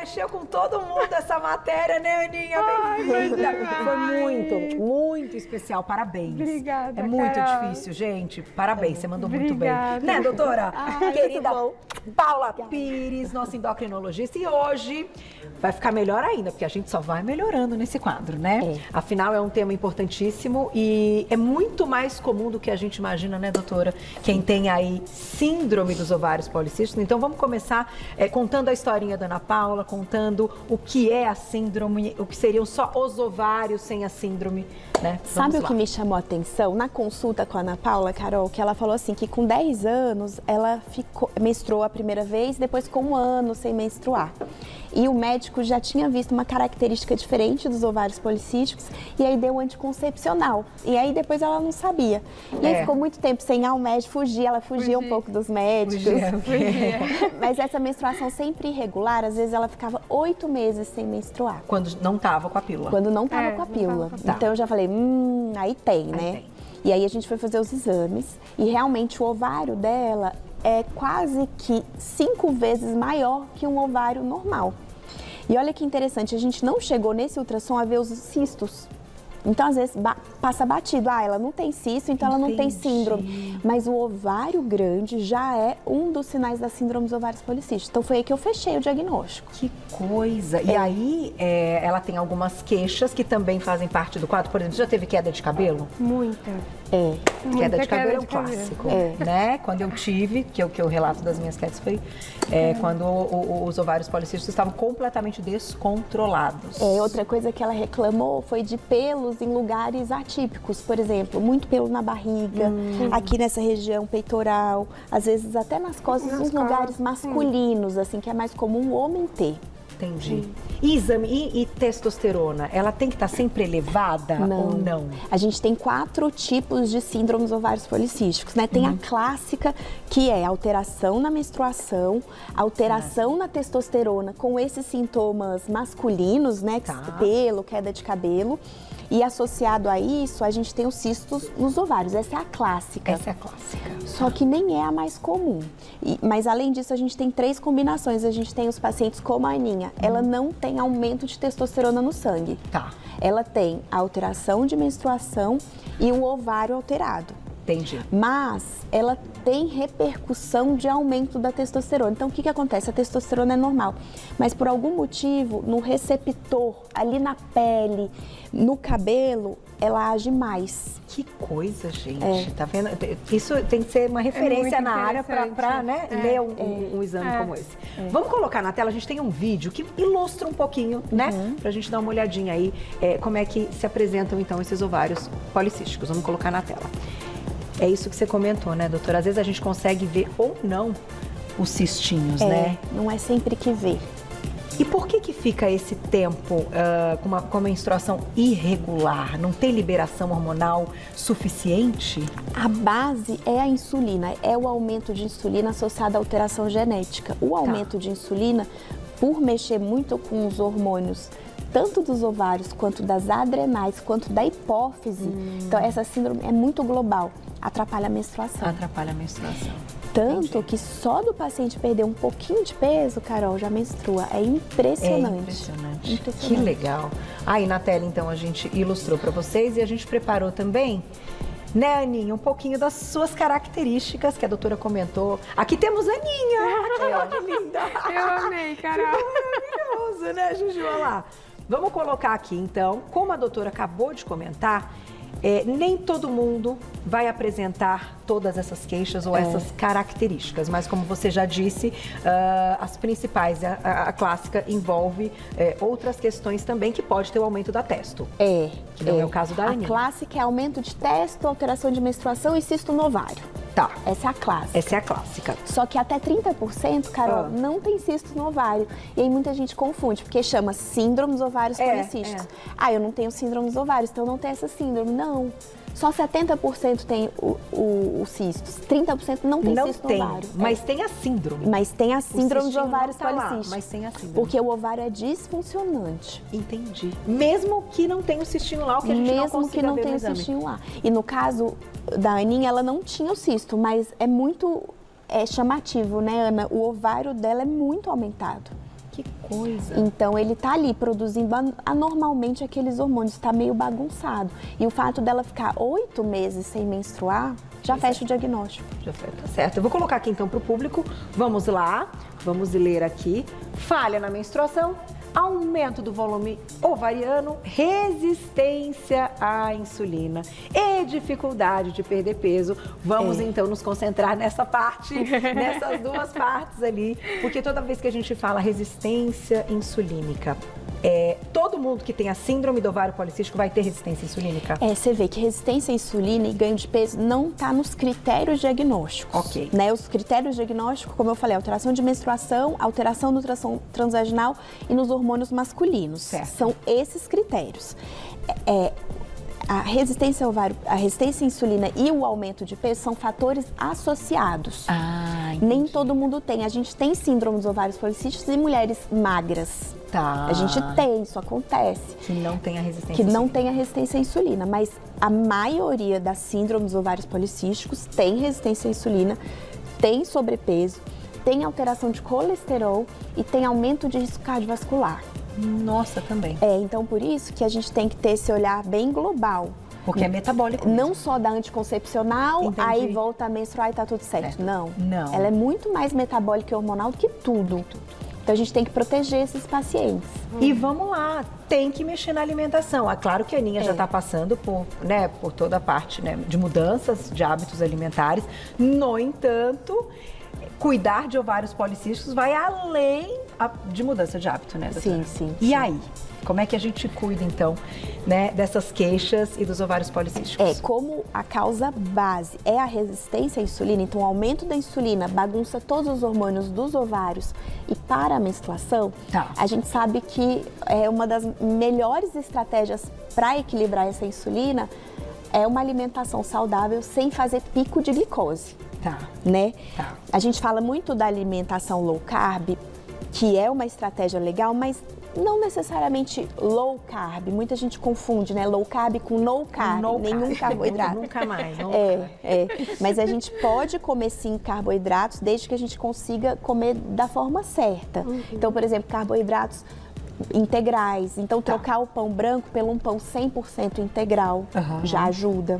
mexeu com todo mundo essa matéria, né, Aninha? Bem-vinda. Foi muito especial. Parabéns. Obrigada, É muito Carol. difícil, gente. Parabéns, você mandou muito Obrigada. bem. Né, doutora? Querida muito Paula Pires, nossa endocrinologista. E hoje vai ficar melhor ainda, porque a gente só vai melhorando nesse quadro, né? Afinal, é um tema importantíssimo e é muito mais comum do que a gente imagina, né, doutora? Quem tem aí síndrome dos ovários policísticos. Então, vamos começar contando a historinha da Ana Paula, contando o que é a síndrome, o que seriam só os ovários sem a síndrome, né? Sabe o que me chamou a atenção? Na consulta com a Ana Paula, Carol, que ela falou assim, que com 10 anos ela menstruou a primeira vez, depois ficou 1 ano sem menstruar. E o médico já tinha visto uma característica diferente dos ovários policísticos e aí deu um anticoncepcional. E aí depois ela não sabia. E aí ficou muito tempo sem ir ao médico, ela fugia um pouco dos médicos. Fugia. Mas essa menstruação sempre irregular, às vezes ela ficava 8 meses sem menstruar. Quando não tava com a pílula. Quando não tava com a pílula. Então eu já falei, aí tem, né? tem. E aí a gente foi fazer os exames e realmente o ovário dela é quase que 5 vezes maior que um ovário normal. E olha que interessante, a gente não chegou nesse ultrassom a ver os cistos. Então, às vezes, passa batido. Ela não tem cisto, então ela não tem síndrome. Mas o ovário grande já é um dos sinais da síndrome dos ovários policísticos. Então, foi aí que eu fechei o diagnóstico. Que coisa! E aí, ela tem algumas queixas que também fazem parte do quadro. Por exemplo, já teve queda de cabelo? Muita. Queda de cabelo é um de cabelo. clássico, né? Quando eu tive, que eu relato das minhas quedas foi quando os ovários policísticos estavam completamente descontrolados. Outra coisa que ela reclamou foi de pelos em lugares atípicos, por exemplo, muito pelo na barriga, aqui nessa região peitoral, às vezes até nas costas, nos lugares masculinos, assim, que é mais comum o homem ter. Entendi. E exame e testosterona, ela tem que estar sempre elevada ou não? A gente tem 4 tipos de síndromes ovários policísticos, né? Tem a clássica, que é alteração na menstruação, alteração na testosterona com esses sintomas masculinos, né? Pelo, queda de cabelo. E associado a isso, a gente tem os cistos nos ovários. Essa é a clássica. Essa é a clássica. Só que nem é a mais comum. Mas além disso, a gente tem 3 combinações. A gente tem os pacientes como a Aninha. Ela não tem aumento de testosterona no sangue. Ela tem a alteração de menstruação e o ovário alterado. Entendi. Mas ela tem repercussão de aumento da testosterona. Então, o que acontece? A testosterona é normal, mas por algum motivo, no receptor, ali na pele, no cabelo, ela age mais. Que coisa, gente. Tá vendo? Isso tem que ser uma referência na área para ler um exame como esse. Vamos colocar na tela, a gente tem um vídeo que ilustra um pouquinho, né? Pra gente dar uma olhadinha aí como é que se apresentam, então, esses ovários policísticos. Vamos colocar na tela. É isso que você comentou, né, doutora? Às vezes a gente consegue ver ou não os cistinhos, né? Não é sempre que vê. E por que fica esse tempo com a menstruação irregular? Não tem liberação hormonal suficiente? A base é a insulina, é o aumento de insulina associado à alteração genética. O aumento de insulina, por mexer muito com os hormônios, tanto dos ovários, quanto das adrenais, quanto da hipófise. Então, essa síndrome é muito global, atrapalha a menstruação. Atrapalha a menstruação. Tanto que só do paciente perder um pouquinho de peso, Carol, já menstrua. É impressionante. Impressionante. Que legal. Aí na tela, então, a gente ilustrou para vocês e a gente preparou também, né, Aninha, um pouquinho das suas características que a doutora comentou. Aqui temos a Aninha. Aqui, ó, que linda. Eu amei, Carol. Maravilhoso, né, Juju? Olha lá. Vamos colocar aqui, então, como a doutora acabou de comentar, nem todo mundo vai apresentar todas essas queixas ou essas características, mas como você já disse, as principais, a clássica envolve outras questões também que pode ter o aumento da testo. Que não é o caso da Aninha. A clássica é aumento de testo, alteração de menstruação e cisto no ovário. Tá. Essa é a clássica. Essa é a clássica. Só que até 30%, Carol, não tem cisto no ovário. E aí muita gente confunde, porque chama síndrome dos ovários policísticos. Eu não tenho síndrome dos ovários, então eu não tenho essa síndrome. Não. Só 70% tem o cistos, 30% não tem cisto no ovário. Mas tem a síndrome. Mas tem a síndrome dos ovários policísticos. Mas tem a síndrome. Porque o ovário é disfuncionante. Entendi. Mesmo que não tenha o cistinho lá, o que a gente não consiga ver no exame. Mesmo que não tenha o cistinho lá. E no caso da Aninha, ela não tinha o cisto, mas é muito chamativo, né, Ana? O ovário dela é muito aumentado. Que coisa. Então, ele tá ali produzindo anormalmente aqueles hormônios, tá meio bagunçado. E o fato dela ficar 8 meses sem menstruar, já fecha o diagnóstico. Já fecha, tá certo. Eu vou colocar aqui então para o público. Vamos lá, vamos ler aqui. Falha na menstruação, aumento do volume ovariano, resistência à insulina e dificuldade de perder peso. Vamos então nos concentrar nessa parte, nessas duas partes ali, porque toda vez que a gente fala resistência insulínica, todo mundo que tem a síndrome do ovário policístico vai ter resistência insulínica? Você vê que resistência à insulina e ganho de peso não está nos critérios diagnósticos. Ok. Né? Os critérios diagnósticos, como eu falei, alteração de menstruação, alteração do tração transvaginal e nos hormônios masculinos. Certo. São esses critérios. A resistência ao ovário, a resistência à insulina e o aumento de peso são fatores associados. Entendi. Nem todo mundo tem. A gente tem síndrome dos ovários policísticos em mulheres magras. Tá. A gente tem, isso acontece. Que não tem a resistência Que não tem a resistência à insulina, mas a maioria das síndromes dos ovários policísticos tem resistência à insulina, tem sobrepeso, tem alteração de colesterol e tem aumento de risco cardiovascular. Nossa, também. Então por isso que a gente tem que ter esse olhar bem global. Porque é metabólico. Não só da anticoncepcional, Entendi. aí volta a menstruar e tá tudo certo. Não. Não. Ela é muito mais metabólica e hormonal do que tudo. Então a gente tem que proteger esses pacientes. E vamos lá, tem que mexer na alimentação. É claro que a Aninha já está passando por toda a parte, né, de mudanças de hábitos alimentares. No entanto, cuidar de ovários policísticos vai além de mudança de hábito, né, doutora? Sim. E aí? Como é que a gente cuida, então, né, dessas queixas e dos ovários policísticos? Como a causa base é a resistência à insulina, então o aumento da insulina bagunça todos os hormônios dos ovários e para a menstruação, a gente sabe que uma das melhores estratégias para equilibrar essa insulina é uma alimentação saudável sem fazer pico de glicose. Né? A gente fala muito da alimentação low carb, que é uma estratégia legal, mas não necessariamente low carb. Muita gente confunde, né? Low carb com no carb, nenhum carboidrato. Nunca mais. Mas a gente pode comer sim carboidratos, desde que a gente consiga comer da forma certa. Então, por exemplo, carboidratos integrais. Então, trocar o pão branco pelo um pão 100% integral já ajuda.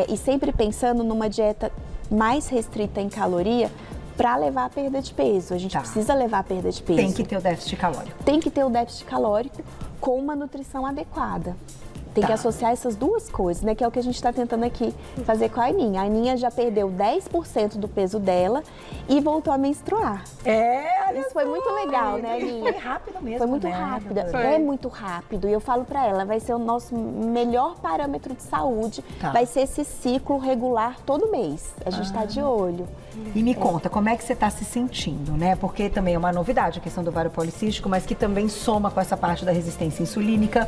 E sempre pensando numa dieta mais restrita em caloria, para levar a perda de peso. A gente precisa levar a perda de peso. Tem que ter o déficit calórico. Tem que ter o déficit calórico com uma nutrição adequada. Tem que associar essas duas coisas, né? Que é o que a gente está tentando aqui fazer com a Aninha. A Aninha já perdeu 10% do peso dela e voltou a menstruar. Isso foi muito legal, né, Aninha? Foi rápido mesmo, Foi muito rápido. É muito rápido. E eu falo para ela, vai ser o nosso melhor parâmetro de saúde. Vai ser esse ciclo regular todo mês. A gente está de olho. E me conta, como é que você está se sentindo, né? Porque também é uma novidade a questão do ovário policístico, mas que também soma com essa parte da resistência insulínica,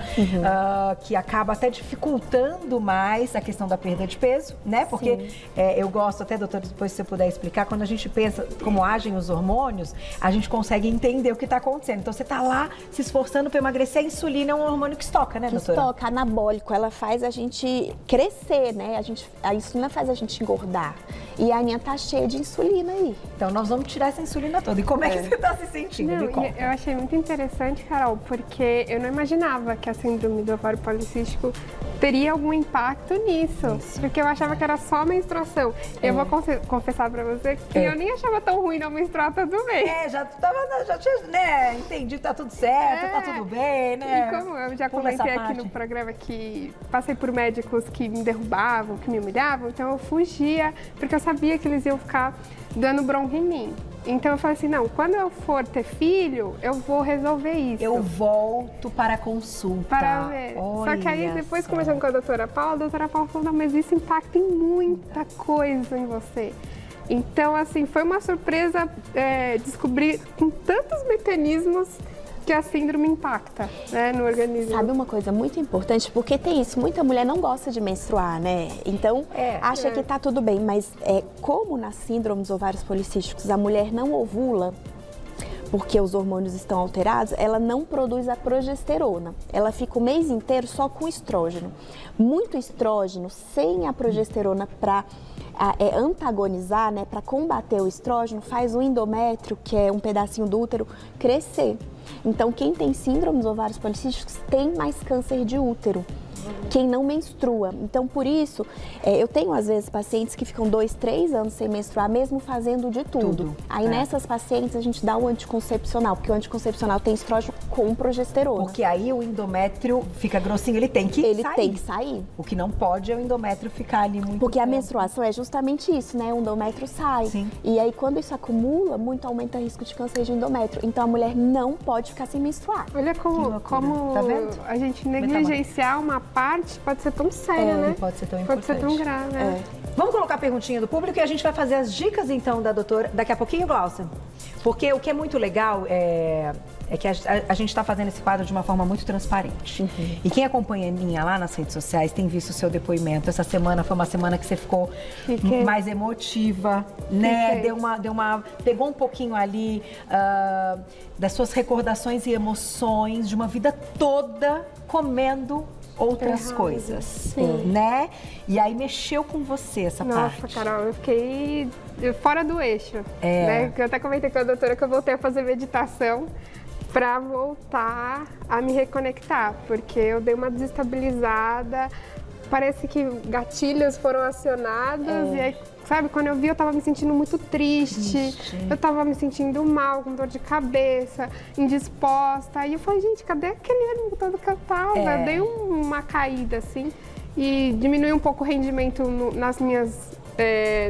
que acaba até dificultando mais a questão da perda de peso, né? Porque eu gosto até, doutora, depois se você puder explicar, quando a gente pensa como agem os hormônios, a gente consegue entender o que está acontecendo. Então você está lá se esforçando para emagrecer, a insulina é um hormônio que estoca, né, doutora? Estoca, anabólico, ela faz a gente crescer, né? A insulina faz a gente engordar. E a Aninha tá cheia de insulina aí. Então nós vamos tirar essa insulina toda. E como é que você está se sentindo? Não, eu achei muito interessante, Carol, porque eu não imaginava que a síndrome do ovário policístico teria algum impacto nisso. Porque eu achava que era só a menstruação. Eu vou confessar pra você que eu nem achava tão ruim não menstruar tudo bem. Já tinha, né, entendi, tá tudo certo, tá tudo bem, né? E como eu já comentei aqui no programa que passei por médicos que me derrubavam, que me humilhavam, então eu fugia, porque eu sabia que eles iam ficar dando bronca em mim. Então eu falei assim, não, quando eu for ter filho, eu vou resolver isso. Eu volto para a consulta. Para ver. Só que aí depois, conversando com a doutora Paula falou, não, mas isso impacta em muita coisa em você. Então, assim, foi uma surpresa descobrir com tantos mecanismos que a síndrome impacta, né, no organismo. Sabe uma coisa muito importante? Porque tem isso, muita mulher não gosta de menstruar, né? Então, acha que tá tudo bem, mas como na síndrome dos ovários policísticos a mulher não ovula, porque os hormônios estão alterados, ela não produz a progesterona. Ela fica o mês inteiro só com estrógeno. Muito estrógeno, sem a progesterona para antagonizar, né, para combater o estrógeno, faz o endométrio, que é um pedacinho do útero, crescer. Então, quem tem síndrome dos ovários policísticos tem mais câncer de útero. Quem não menstrua. Então, por isso, eu tenho, às vezes, pacientes que ficam 2, 3 anos sem menstruar, mesmo fazendo de tudo. Aí, nessas pacientes, a gente dá o anticoncepcional, porque o anticoncepcional tem estrógeno com progesterona. Porque aí o endométrio fica grossinho, ele tem que sair. Ele tem que sair. O que não pode é o endométrio ficar ali muito Porque tempo. a menstruação é justamente isso, né? O endométrio sai. Sim. E aí, quando isso acumula, muito aumenta o risco de câncer de endométrio. Então, a mulher não pode ficar sem menstruar. Olha como Tá vendo? a gente negligenciar uma parte pode ser tão séria, né? Pode ser tão Pode ser tão importante. grave, né? Vamos colocar a perguntinha do público e a gente vai fazer as dicas, então, da doutora daqui a pouquinho, Glaucia. Porque o que é muito legal é que a gente está fazendo esse quadro de uma forma muito transparente. E quem acompanha a Aninha lá nas redes sociais tem visto o seu depoimento. Essa semana foi uma semana que você ficou mais emotiva, né? Pegou um pouquinho ali das suas recordações e emoções de uma vida toda comendo outras coisas, né? E aí mexeu com você essa parte. Nossa, Carol, eu fiquei fora do eixo, né? Eu até comentei com a doutora que eu voltei a fazer meditação para voltar a me reconectar, porque eu dei uma desestabilizada, parece que gatilhos foram acionados e aí, sabe, quando eu vi eu tava me sentindo muito triste, eu tava me sentindo mal, com dor de cabeça, indisposta. Aí eu falei, gente, cadê aquele ânimo todo que eu tava? Eu dei uma caída, assim, e diminui um pouco o rendimento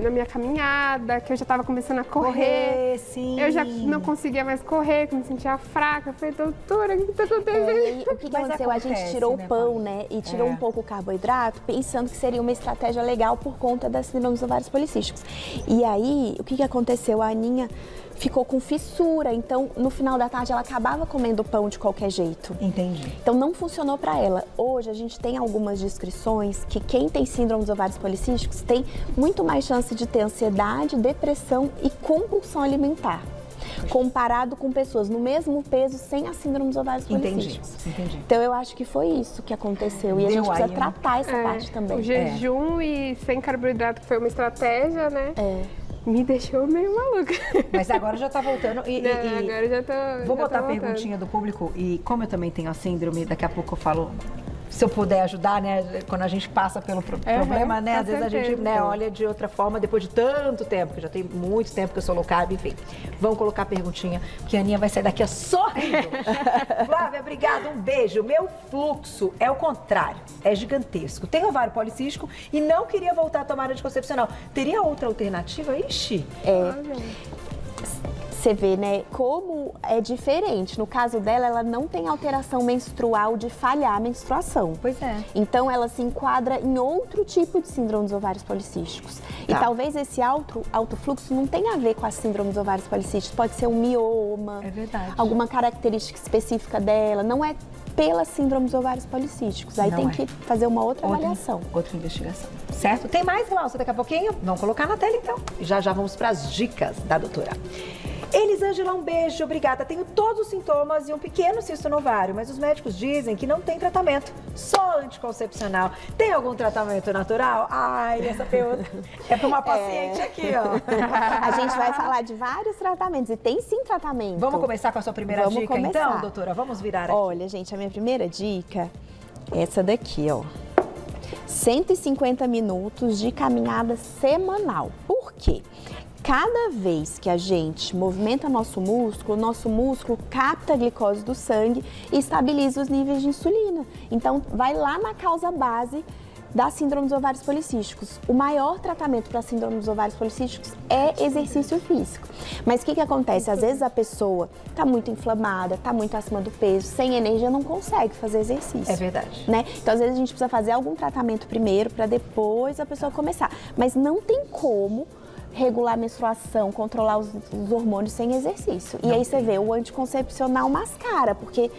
na minha caminhada, que eu já estava começando a correr. Sim. Eu já não conseguia mais correr, que me sentia fraca. Eu falei, doutora, o que está acontecendo? O que aconteceu? A gente tirou o pão, né? E tirou um pouco o carboidrato, pensando que seria uma estratégia legal por conta da síndrome dos ovários policísticos. E aí, o que aconteceu? A Aninha ficou com fissura, então no final da tarde ela acabava comendo pão de qualquer jeito. Entendi. Então não funcionou para ela. Hoje a gente tem algumas descrições que quem tem síndrome dos ovários policísticos tem muito mais chance de ter ansiedade, depressão e compulsão alimentar, comparado com pessoas no mesmo peso sem a síndrome dos ovários policísticos. Entendi. Então eu acho que foi isso que aconteceu e a gente precisa tratar essa parte também. O jejum e sem carboidrato, que foi uma estratégia, né? Me deixou meio maluca. Mas agora já tá voltando. Agora já tô. Vou já botar tô a perguntinha do público e como eu também tenho a síndrome, daqui a pouco eu falo. Se eu puder ajudar, né? Quando a gente passa pelo problema, né? Às vezes a gente olha de outra forma depois de tanto tempo, que já tem muito tempo que eu sou low carb, enfim. Vamos colocar a perguntinha, que a Aninha vai sair daqui sorrindo. Flávia, obrigada, um beijo. Meu fluxo é o contrário, é gigantesco. Tenho ovário policístico e não queria voltar a tomar anticoncepcional. Teria outra alternativa? Ixi. Você vê, né, como é diferente. No caso dela, ela não tem alteração menstrual de falhar a menstruação. Pois é. Então, ela se enquadra em outro tipo de síndrome dos ovários policísticos. E talvez esse alto fluxo não tenha a ver com a síndrome dos ovários policísticos. Pode ser um mioma. É verdade. Alguma característica específica dela. Não é pela síndrome dos ovários policísticos. Aí tem que fazer uma outra avaliação. Outra investigação. Certo? Tem mais, Glaucia, daqui a pouquinho? Vamos colocar na tela, então. E já vamos para as dicas da doutora. Elisângela, um beijo, obrigada. Tenho todos os sintomas e um pequeno cisto no ovário, mas os médicos dizem que não tem tratamento, só anticoncepcional. Tem algum tratamento natural? Ai, essa pergunta é para uma paciente aqui, ó. A gente vai falar de vários tratamentos e tem sim tratamento. Vamos começar com a sua primeira dica, então, doutora? Vamos virar aqui. Olha, gente, a minha primeira dica é essa daqui, ó. 150 minutos de caminhada semanal. Por quê? Cada vez que a gente movimenta nosso músculo capta a glicose do sangue e estabiliza os níveis de insulina. Então, vai lá na causa base da síndrome dos ovários policísticos. O maior tratamento para a síndrome dos ovários policísticos é exercício físico. Mas o que acontece? Às vezes a pessoa está muito inflamada, está muito acima do peso, sem energia, não consegue fazer exercício. É verdade. Né? Então, às vezes a gente precisa fazer algum tratamento primeiro para depois a pessoa começar. Mas não tem como regular a menstruação, controlar os hormônios sem exercício. E aí você vê, o anticoncepcional mascara, porque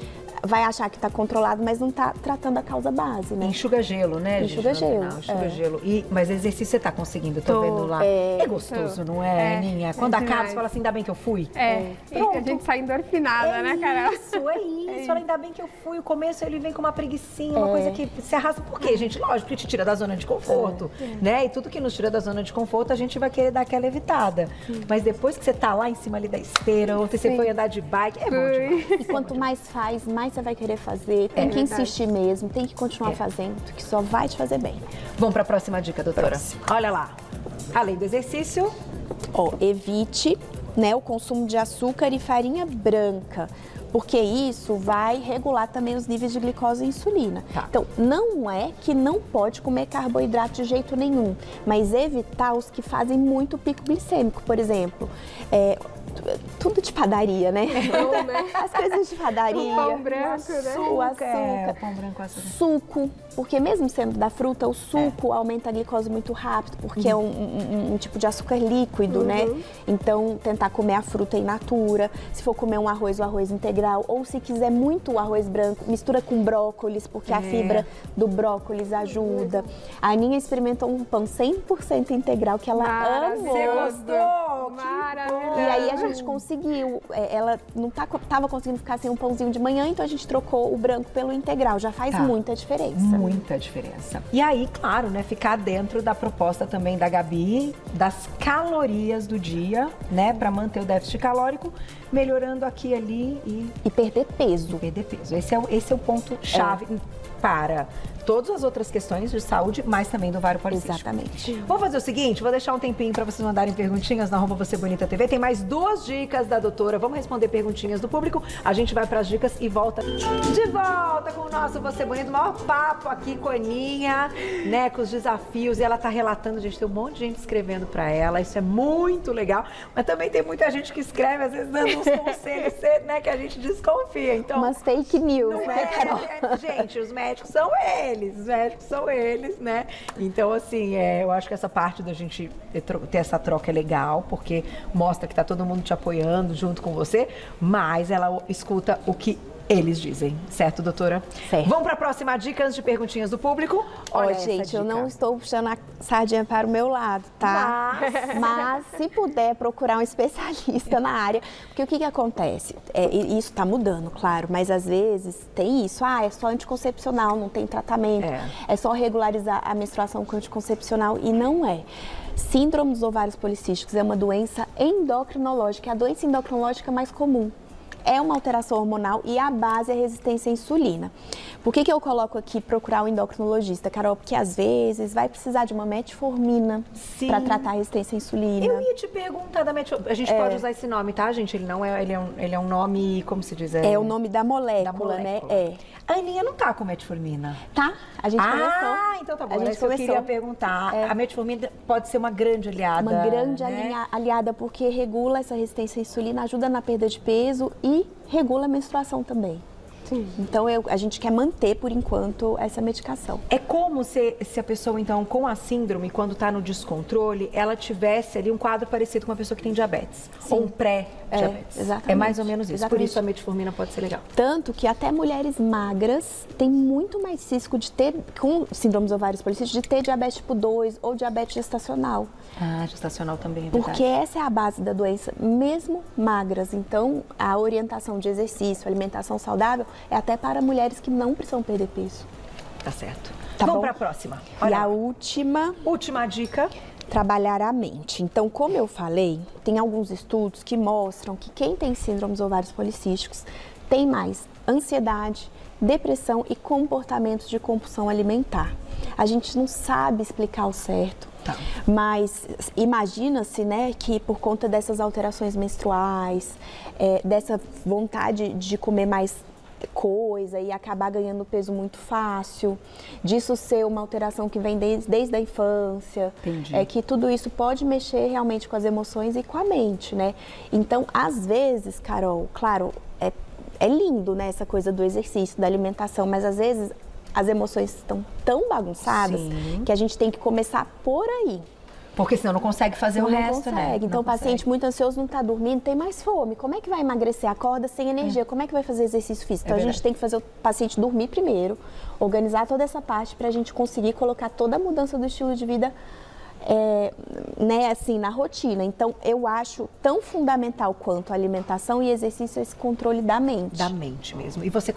vai achar que está controlado, mas não está tratando a causa base, né? Enxuga gelo, né? Enxuga gelo. Enxuga gelo. Mas exercício você tá conseguindo, tô vendo lá. É gostoso, não é, Aninha? Quando acaba, você fala assim, ainda bem que eu fui. E a gente sai endorfinada, né, Carol? É isso. Fala, ainda bem que eu fui. O começo ele vem com uma preguicinha, uma coisa que se arrasta. Por quê, gente? Lógico que te tira da zona de conforto, né? E tudo que nos tira da zona de conforto, a gente vai querer dar aquela evitada. Mas depois que você tá lá em cima ali da esteira, ou você foi andar de bike, é bom demais. E quanto mais faz, mais você vai querer fazer. Tem que insistir mesmo, tem que continuar fazendo, que só vai te fazer bem. Vamos para a próxima dica, doutora. Olha lá. Além do exercício, evite, né, o consumo de açúcar e farinha branca, porque isso vai regular também os níveis de glicose e insulina. Então, não é que não pode comer carboidrato de jeito nenhum, mas evitar os que fazem muito pico glicêmico, por exemplo. Tudo de padaria, né? As coisas de padaria. O pão branco, né? O açúcar. O pão branco, açúcar. Suco, porque mesmo sendo da fruta, o suco aumenta a glicose muito rápido, porque é um tipo de açúcar líquido, né? Então, tentar comer a fruta in natura. Se for comer um arroz, o arroz integral. Ou se quiser muito o arroz branco, mistura com brócolis, porque a fibra do brócolis ajuda. A Aninha experimentou um pão 100% integral que ela amou. Você gostou? Maravilhoso. E aí a gente conseguiu, ela não estava conseguindo ficar sem um pãozinho de manhã, então a gente trocou o branco pelo integral, já faz muita diferença. Muita diferença. E aí, claro, né, ficar dentro da proposta também da Gabi, das calorias do dia, né, para manter o déficit calórico, melhorando aqui e ali e perder peso. Perder peso. Esse é o ponto chave para todas as outras questões de saúde, mas também do ovário policístico. Exatamente. Vou fazer o seguinte, vou deixar um tempinho para vocês mandarem perguntinhas na @VocêBonitaTV. Tem mais 2 dicas da doutora. Vamos responder perguntinhas do público. A gente vai para as dicas e volta. De volta com o nosso Você Bonito. O maior papo aqui com a Aninha, né, com os desafios. E ela tá relatando, gente, tem um monte de gente escrevendo para ela. Isso é muito legal. Mas também tem muita gente que escreve, às vezes, dando uns conselhos, né, que a gente desconfia. Então, umas fake news, né, Carol? Gente, os médicos são eles. Os médicos são eles, né? Então, assim, eu acho que essa parte da gente ter essa troca é legal, porque mostra que tá todo mundo te apoiando junto com você, mas ela escuta o que eles dizem, certo, doutora? Certo. Vamos para a próxima dica antes de perguntinhas do público? Olha, gente, eu não estou puxando a sardinha para o meu lado, tá? Mas se puder procurar um especialista na área, porque o que acontece? Isso está mudando, claro, mas às vezes tem isso, é só anticoncepcional, não tem tratamento, é só regularizar a menstruação com anticoncepcional e não é. Síndrome dos ovários policísticos é uma doença endocrinológica, é a doença endocrinológica mais comum. É uma alteração hormonal e a base é a resistência à insulina. Por que eu coloco aqui procurar um endocrinologista, Carol? Porque às vezes vai precisar de uma metformina para tratar a resistência à insulina. Eu ia te perguntar da metformina. A gente pode usar esse nome, tá, gente? Ele não é, ele é um nome, como se diz? É o nome da molécula, né? A Aninha não tá com metformina. Tá, a gente começou. Então tá bom. A gente eu queria perguntar. A metformina pode ser uma grande aliada. Uma grande aliada porque regula essa resistência à insulina, ajuda na perda de peso e regula a menstruação também. Sim. Então, a gente quer manter, por enquanto, essa medicação. É como se a pessoa, então, com a síndrome, quando está no descontrole, ela tivesse ali um quadro parecido com uma pessoa que tem diabetes. Sim. Ou um pré-diabetes. Exatamente. É mais ou menos isso. Exatamente. Por isso a metformina pode ser legal. Tanto que até mulheres magras têm muito mais risco de ter, com síndrome dos ovários policísticos, de ter diabetes tipo 2 ou diabetes gestacional. Gestacional também, é verdade. Porque essa é a base da doença, mesmo magras. Então, a orientação de exercício, alimentação saudável, é até para mulheres que não precisam perder peso. Tá certo. Tá Vamos bom? para a próxima. Olha, e a última dica. Trabalhar a mente. Então, como eu falei, tem alguns estudos que mostram que quem tem síndrome dos ovários policísticos tem mais ansiedade, depressão e comportamentos de compulsão alimentar. A gente não sabe explicar o certo. Tá. Mas imagina-se, né, que por conta dessas alterações menstruais, dessa vontade de comer mais coisa e acabar ganhando peso muito fácil, disso ser uma alteração que vem desde a infância, que tudo isso pode mexer realmente com as emoções e com a mente, né? Então, às vezes, Carol, claro, é lindo, né, essa coisa do exercício, da alimentação, mas às vezes as emoções estão tão bagunçadas que a gente tem que começar por aí. Porque senão não consegue fazer o resto, né? Consegue. Então, o paciente muito ansioso não está dormindo, tem mais fome. Como é que vai emagrecer? Acorda sem energia. Como é que vai fazer exercício físico? Então, a gente tem que fazer o paciente dormir primeiro, organizar toda essa parte para a gente conseguir colocar toda a mudança do estilo de vida né, assim, na rotina. Então, eu acho tão fundamental quanto a alimentação e exercício esse controle da mente. Da mente mesmo. E você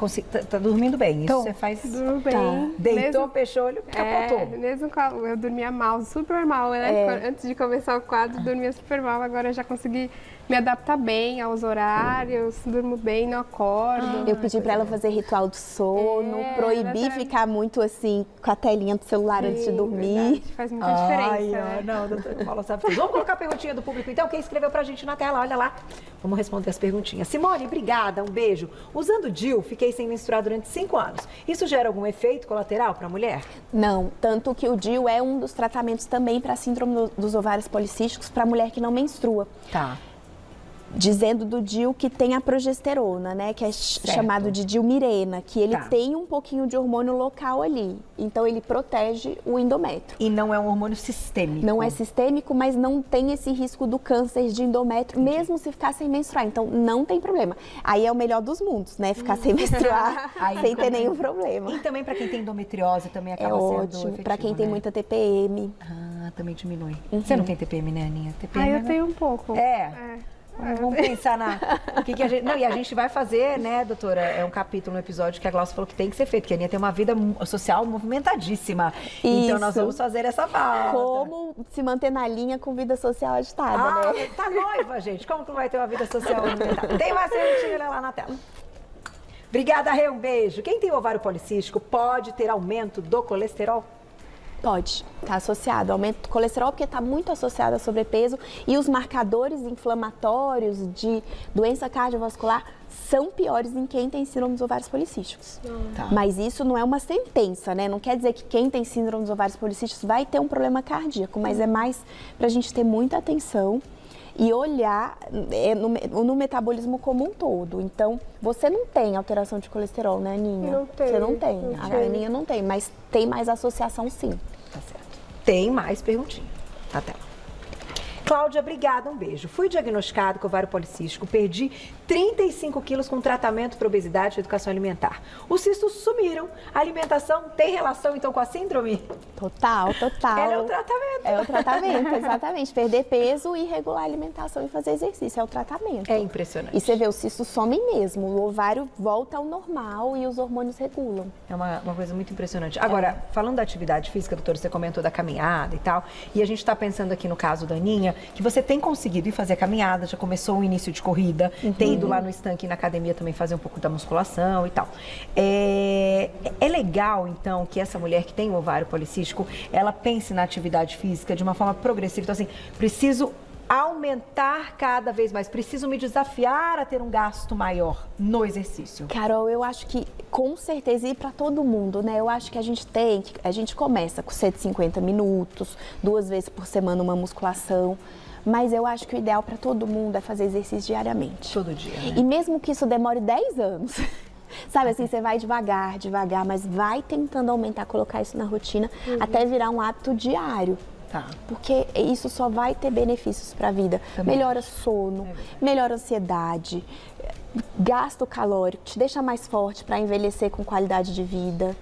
tá dormindo bem? Isso você faz... Durmo bem. Tá. Deitou, fechou o olho, capotou. Mesmo eu dormia mal, super mal, né? Antes de começar o quadro, dormia super mal. Agora eu já consegui me adaptar bem aos horários, durmo bem, não acordo. Eu pedi para ela fazer ritual do sono, proibir ficar muito assim com a telinha do celular antes de dormir. Verdade, faz muita diferença. Não, doutora Paula sabe tudo. Vamos colocar a perguntinha do público então. Quem escreveu pra gente na tela, olha lá. Vamos responder as perguntinhas. Simone, obrigada, um beijo. Usando DIU, fiquei sem menstruar durante 5 anos. Isso gera algum efeito colateral para a mulher? Não, tanto que o DIU é um dos tratamentos também para síndrome dos ovários policísticos para mulher que não menstrua. Tá. Dizendo do DIU que tem a progesterona, né? Que é chamado de Dilmirena, que ele tem um pouquinho de hormônio local ali. Então, ele protege o endométrio. E não é um hormônio sistêmico? Não é sistêmico, mas não tem esse risco do câncer de endométrio, mesmo se ficar sem menstruar. Então, não tem problema. Aí é o melhor dos mundos, né? Ficar sem menstruar, sem ter nenhum problema. E também para quem tem endometriose, também acaba sendo efetivo, para quem tem muita TPM. Ah, também diminui. Você não tem TPM, né, Aninha? TPM, eu tenho um pouco. Vamos pensar o que a gente... Não, e a gente vai fazer, né, doutora, um capítulo no episódio que a Glaucia falou que tem que ser feito, que a Aninha tem uma vida social movimentadíssima. Isso. Então nós vamos fazer essa pauta. Como se manter na linha com vida social agitada, né? Tá noiva, gente. Como que vai ter uma vida social movimentada? Tem mais perguntinha, olha lá na tela. Obrigada, Rê, um beijo. Quem tem ovário policístico pode ter aumento do colesterol? Pode, está associado. Aumento do colesterol porque está muito associado a sobrepeso e os marcadores inflamatórios de doença cardiovascular são piores em quem tem síndrome dos ovários policísticos. Tá. Mas isso não é uma sentença, né? Não quer dizer que quem tem síndrome dos ovários policísticos vai ter um problema cardíaco, mas é mais para a gente ter muita atenção e olhar no metabolismo como um todo. Então, você não tem alteração de colesterol, né, Aninha? Não tem. Você não tem. A Aninha não tem, mas tem mais associação, sim. Tá certo. Tem mais perguntinha. Na tela. Cláudia, obrigada, um beijo. Fui diagnosticado com ovário policístico, perdi 35 quilos com tratamento para obesidade e educação alimentar. Os cistos sumiram. A alimentação tem relação, então, com a síndrome? Total. Ela é o tratamento. É o tratamento, exatamente. Perder peso e regular a alimentação e fazer exercício, é o tratamento. É impressionante. E você vê, os cistos somem mesmo, o ovário volta ao normal e os hormônios regulam. É uma coisa muito impressionante. Agora, falando da atividade física, doutora, você comentou da caminhada e tal, e a gente está pensando aqui no caso da Aninha, que você tem conseguido ir fazer a caminhada, já começou o início de corrida, tem ido lá no estanque e na academia também fazer um pouco da musculação e tal. É legal, então, que essa mulher que tem o ovário policístico, ela pense na atividade física de uma forma progressiva. Então, assim, preciso aumentar cada vez mais, preciso me desafiar a ter um gasto maior no exercício. Carol, eu acho que com certeza, e para todo mundo, né? Eu acho que a gente começa com 150 minutos, 2 vezes por semana uma musculação, mas eu acho que o ideal para todo mundo é fazer exercício diariamente. Todo dia, né? E mesmo que isso demore 10 anos, sabe assim, você vai devagar, mas vai tentando aumentar, colocar isso na rotina, até virar um hábito diário. Tá. Porque isso só vai ter benefícios para a vida. Também. Melhora sono, melhora ansiedade, gasto calórico, te deixa mais forte para envelhecer com qualidade de vida.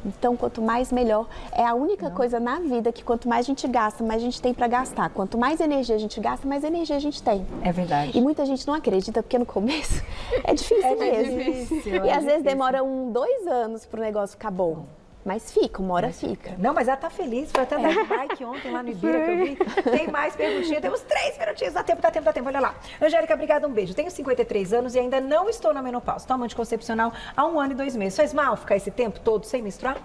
Então, quanto mais, melhor. É a única coisa na vida que quanto mais a gente gasta, mais a gente tem para gastar. Quanto mais energia a gente gasta, mais energia a gente tem. É verdade. E muita gente não acredita, porque no começo é difícil mesmo. E às vezes demora 2 anos para o negócio ficar bom. Mas fica, uma hora fica. Não, mas ela tá feliz, foi até dar bike ontem lá no Ibira que eu vi. Tem mais perguntinhas, temos 3 minutinhos, dá tempo, olha lá. Angélica, obrigada, um beijo. Tenho 53 anos e ainda não estou na menopausa. Tomo anticoncepcional há 1 ano e 2 meses. Faz mal ficar esse tempo todo sem menstruar?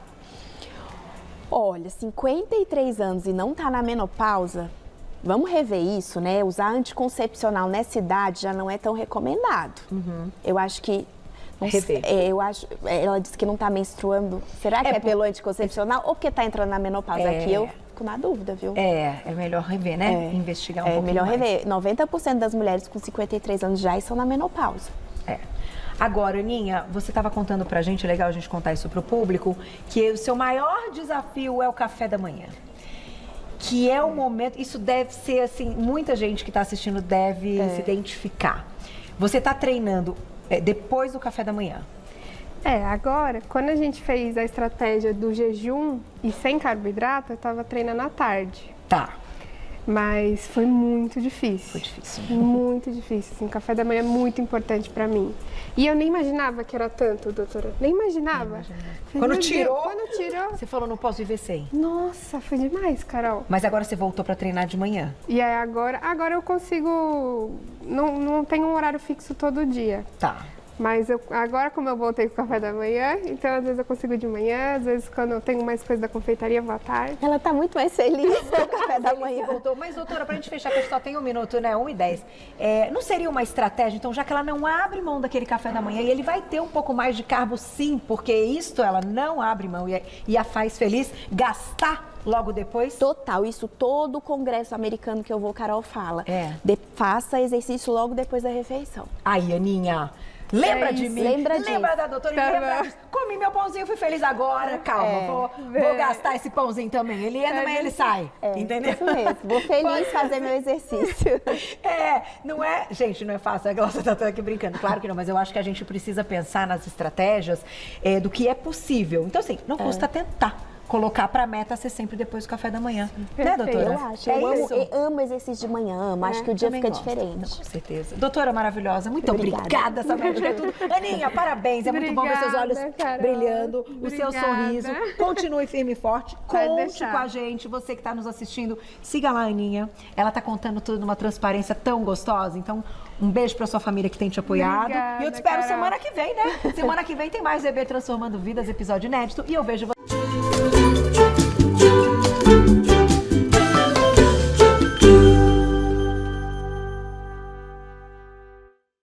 Olha, 53 anos e não tá na menopausa, vamos rever isso, né? Usar anticoncepcional nessa idade já não é tão recomendado. Eu acho que... ela disse que não está menstruando. Será que é pelo anticoncepcional ou porque está entrando na menopausa? Aqui eu fico na dúvida, viu? É melhor rever, né? Investigar um pouquinho melhor mais. rever. 90% das mulheres com 53 anos já estão na menopausa. Agora, Aninha, você estava contando pra gente, é legal a gente contar isso pro público, que o seu maior desafio é o café da manhã. que é o momento, isso deve ser assim, muita gente que está assistindo deve se identificar. Você está treinando depois do café da manhã. Agora, quando a gente fez a estratégia do jejum e sem carboidrato, eu tava treinando à tarde. Tá. Mas foi muito difícil. Foi difícil. Muito difícil. Assim, o café da manhã é muito importante pra mim. E eu nem imaginava que era tanto, doutora. Nem imaginava. Quando Meu tirou, Deus, quando tirou. você falou, não posso viver sem. Nossa, foi demais, Carol. Mas agora você voltou para treinar de manhã. E aí agora eu consigo. Não tenho um horário fixo todo dia. Tá. Mas agora, como eu voltei com o café da manhã, então às vezes eu consigo de manhã, às vezes quando eu tenho mais coisa da confeitaria, eu vou à tarde. Ela tá muito mais feliz com o café da manhã. Voltou. Mas, doutora, pra gente fechar, que a gente só tem 1 minuto, né? 1:10. Não seria uma estratégia, então, já que ela não abre mão daquele café da manhã, e ele vai ter um pouco mais de carbo, sim, porque isto ela não abre mão e a faz feliz, gastar logo depois? Total, isso todo o congresso americano que eu vou, Carol fala. Faça exercício logo depois da refeição. Aí, Aninha, lembra de mim? Lembra da doutora? Tá lembra disso. Comi meu pãozinho, fui feliz agora. Calma, vou gastar esse pãozinho também. Ele entra, mas ele sai. Entendeu? Isso mesmo. Vou feliz fazer meu exercício. Não é... Gente, não é fácil. A Glaucia tá aqui brincando. Claro que não, mas eu acho que a gente precisa pensar nas estratégias do que é possível. Então, assim, não custa tentar colocar pra meta ser sempre depois do café da manhã. Né, doutora? Eu acho. Eu amo exercício de manhã, acho que o dia fica diferente. Com certeza. Doutora maravilhosa, muito obrigada. Essa médica é tudo. Aninha, parabéns. É muito bom ver seus olhos brilhando, o seu sorriso. Continue firme e forte. Conte com a gente. Você que está nos assistindo, siga lá a Aninha. Ela tá contando tudo numa transparência tão gostosa. Então, um beijo pra sua família que tem te apoiado. Obrigada, E eu te espero Carol. semana que vem, né? Semana que vem tem mais EB Transformando Vidas, episódio inédito. E eu vejo você